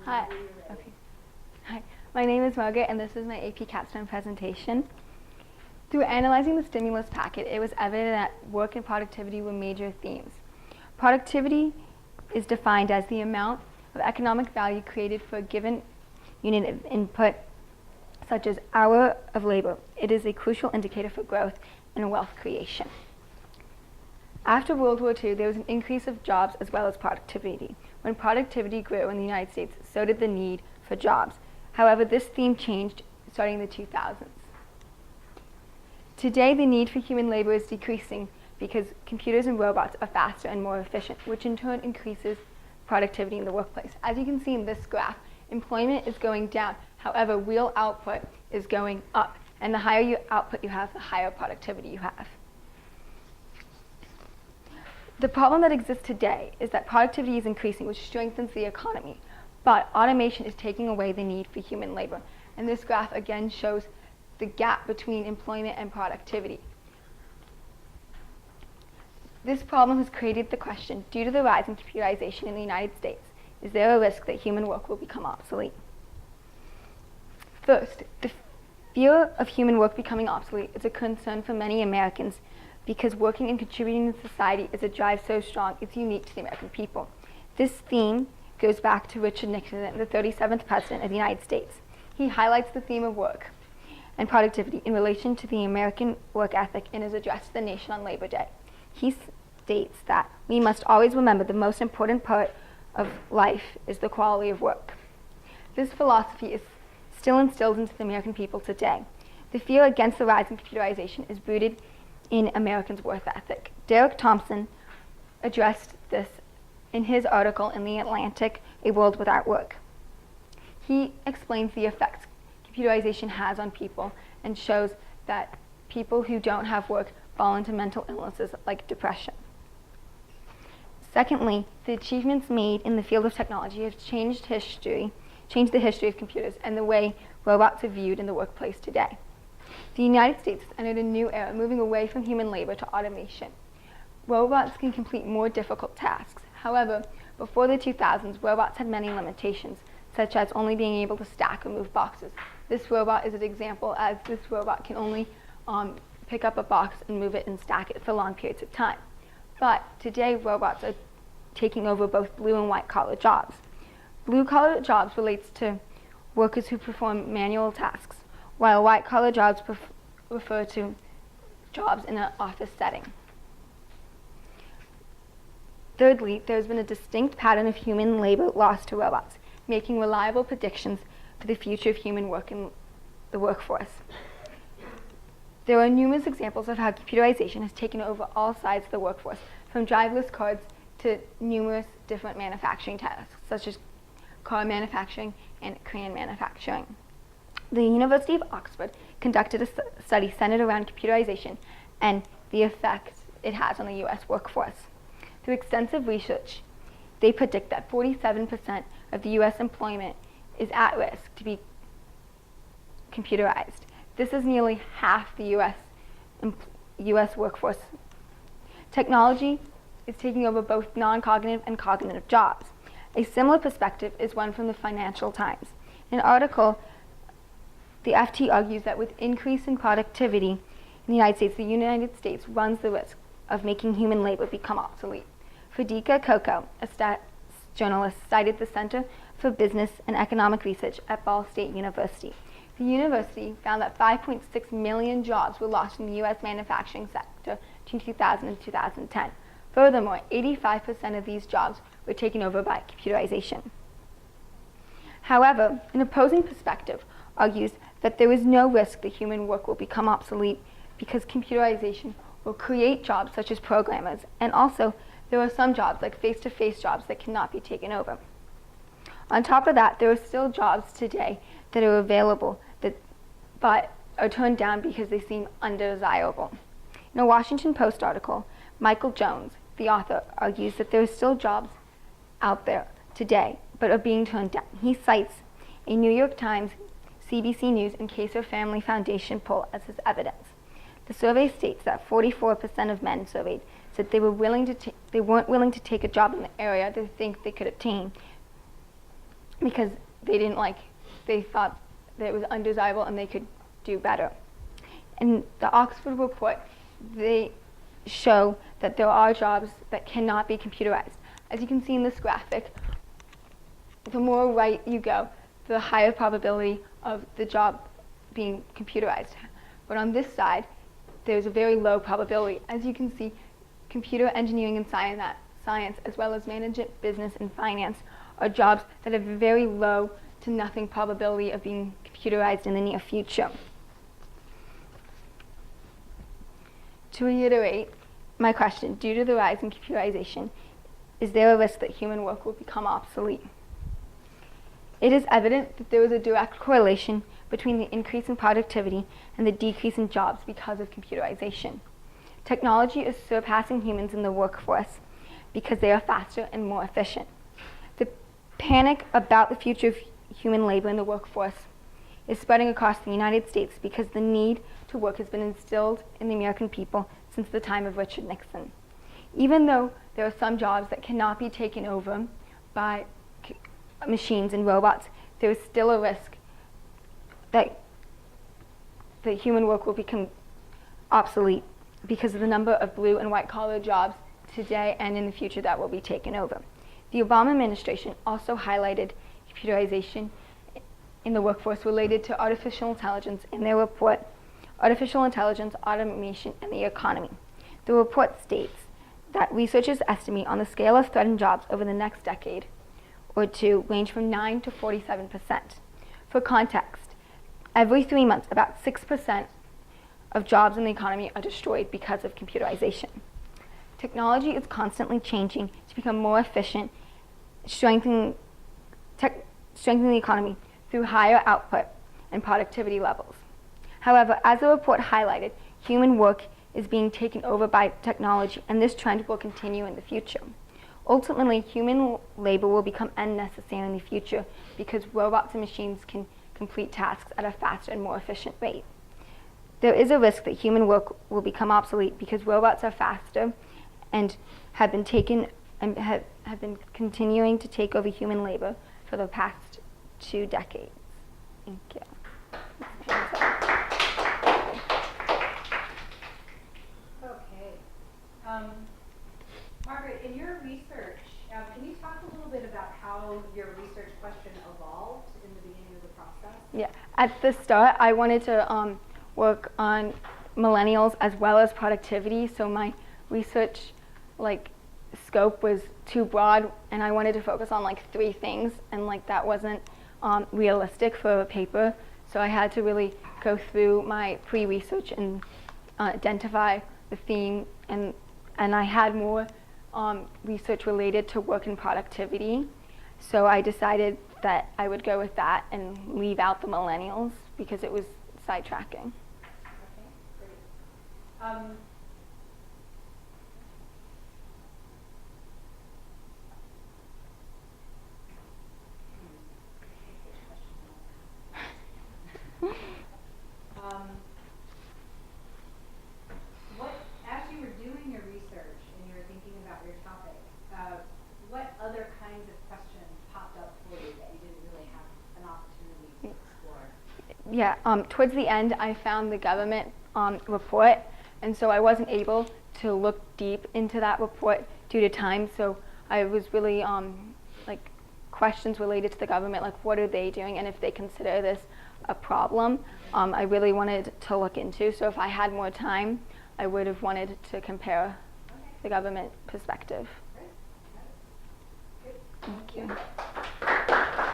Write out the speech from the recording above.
Hi. Okay. Hi. My name is Margaret, and this is my AP capstone presentation. Through analyzing the stimulus packet, it was evident that work and productivity were major themes. Productivity is defined as the amount of economic value created for a given unit of input, such as hour of labor. It is a crucial indicator for growth and wealth creation. After World War II, there was an increase of jobs as well as productivity. When productivity grew in the United States, so did the need for jobs. However, this theme changed starting in the 2000s. Today, the need for human labor is decreasing because computers and robots are faster and more efficient, which in turn increases productivity in the workplace. As you can see in this graph, employment is going down. However, real output is going up. And the higher output you have, the higher productivity you have. The problem that exists today is that productivity is increasing, which strengthens the economy, but automation is taking away the need for human labor. And this graph again shows the gap between employment and productivity. This problem has created the question, due to the rise in computerization in the United States, is there a risk that human work will become obsolete? First, the fear of human work becoming obsolete is a concern for many Americans because working and contributing to society is a drive so strong it's unique to the American people. This theme goes back to Richard Nixon, the 37th President of the United States. He highlights the theme of work and productivity in relation to the American work ethic in his address to the nation on Labor Day. He states that we must always remember the most important part of life is the quality of work. This philosophy is still instilled into the American people today. The fear against the rise in computerization is rooted in Americans' work ethic. Derek Thompson addressed this in his article in The Atlantic, A World Without Work. He explains the effects computerization has on people and shows that people who don't have work fall into mental illnesses like depression. Secondly, the achievements made in the field of technology have changed the history of computers and the way robots are viewed in the workplace today. The United States has entered a new era, moving away from human labor to automation. Robots can complete more difficult tasks. However, before the 2000s, robots had many limitations, such as only being able to stack or move boxes. This robot is an example, as this robot can only pick up a box and move it and stack it for long periods of time. But today, robots are taking over both blue and white collar jobs. Blue collar jobs relates to workers who perform manual tasks, while white collar jobs refer to jobs in an office setting. Thirdly, there has been a distinct pattern of human labor lost to robots, making reliable predictions for the future of human work in the workforce. There are numerous examples of how computerization has taken over all sides of the workforce, from driverless cars to numerous different manufacturing tasks, such as car manufacturing and crane manufacturing. The University of Oxford conducted a study centered around computerization and the effect it has on the US workforce. Through extensive research, they predict that 47% of the US employment is at risk to be computerized. This is nearly half the US workforce. Technology is taking over both non-cognitive and cognitive jobs. A similar perspective is one from the Financial Times. In an article, the FT argues that with increase in productivity in the United States runs the risk of making human labor become obsolete. Frederica Coco, a stats journalist, cited the Center for Business and Economic Research at Ball State University. The university found that 5.6 million jobs were lost in the U.S. manufacturing sector between 2000 and 2010. Furthermore, 85% of these jobs were taken over by computerization. However, an opposing perspective argues that there is no risk that human work will become obsolete because computerization will create jobs such as programmers, and also there are some jobs like face-to-face jobs that cannot be taken over. On top of that, there are still jobs today that are available but are turned down because they seem undesirable. In a Washington Post article, Michael Jones, the author, argues that there are still jobs out there today but are being turned down. He cites a New York Times, CBC News, and Kaiser Family Foundation poll as his evidence. The survey states that 44% of men surveyed said they weren't willing to take a job in the area they think they could obtain because they thought that it was undesirable and they could do better. In the Oxford report, they show that there are jobs that cannot be computerized. As you can see in this graphic, the more right you go, the higher probability of the job being computerized. But on this side, there's a very low probability. As you can see, computer engineering and science, as well as management, business, and finance, are jobs that have very low to nothing probability of being computerized in the near future. To reiterate my question, due to the rise in computerization, is there a risk that human work will become obsolete? It is evident that there is a direct correlation between the increase in productivity and the decrease in jobs because of computerization. Technology is surpassing humans in the workforce because they are faster and more efficient. The panic about the future of human labor in the workforce is spreading across the United States because the need to work has been instilled in the American people since the time of Richard Nixon. Even though there are some jobs that cannot be taken over by machines and robots, there is still a risk that human work will become obsolete because of the number of blue and white collar jobs today and in the future that will be taken over. The Obama administration also highlighted computerization in the workforce related to artificial intelligence in their report, Artificial Intelligence, Automation, and the Economy. The report states that researchers estimate on the scale of threatened jobs over the next decade or two range from 9 to 47%. For context, every 3 months, about 6% of jobs in the economy are destroyed because of computerization. Technology is constantly changing to become more efficient, strengthening the economy through higher output and productivity levels. However, as the report highlighted, human work is being taken over by technology, and this trend will continue in the future. Ultimately, human labor will become unnecessary in the future because robots and machines can complete tasks at a faster and more efficient rate. There is a risk that human work will become obsolete because robots are faster and have been continuing to take over human labor for the past 2 decades. Thank you. Okay. Margaret, in your research, can you talk a little bit about how your research question evolved in the beginning of the process? Yeah, at the start, I wanted to work on millennials as well as productivity, so my research scope was too broad, and I wanted to focus on 3 things, and that wasn't realistic for a paper, so I had to really go through my pre-research and identify the theme, and I had more research related to work and productivity, so I decided that I would go with that and leave out the millennials because it was sidetracking. Okay, great. As you were doing your research and you were thinking about your topic, what other kinds of questions popped up for you that you didn't really have an opportunity to explore? Yeah, towards the end, I found the government report, and so I wasn't able to look deep into that report due to time, so I was really questions related to the government, what are they doing, and if they consider this a problem, I really wanted to look into. So if I had more time, I would have wanted to compare the government perspective. Great. Good. Thank you.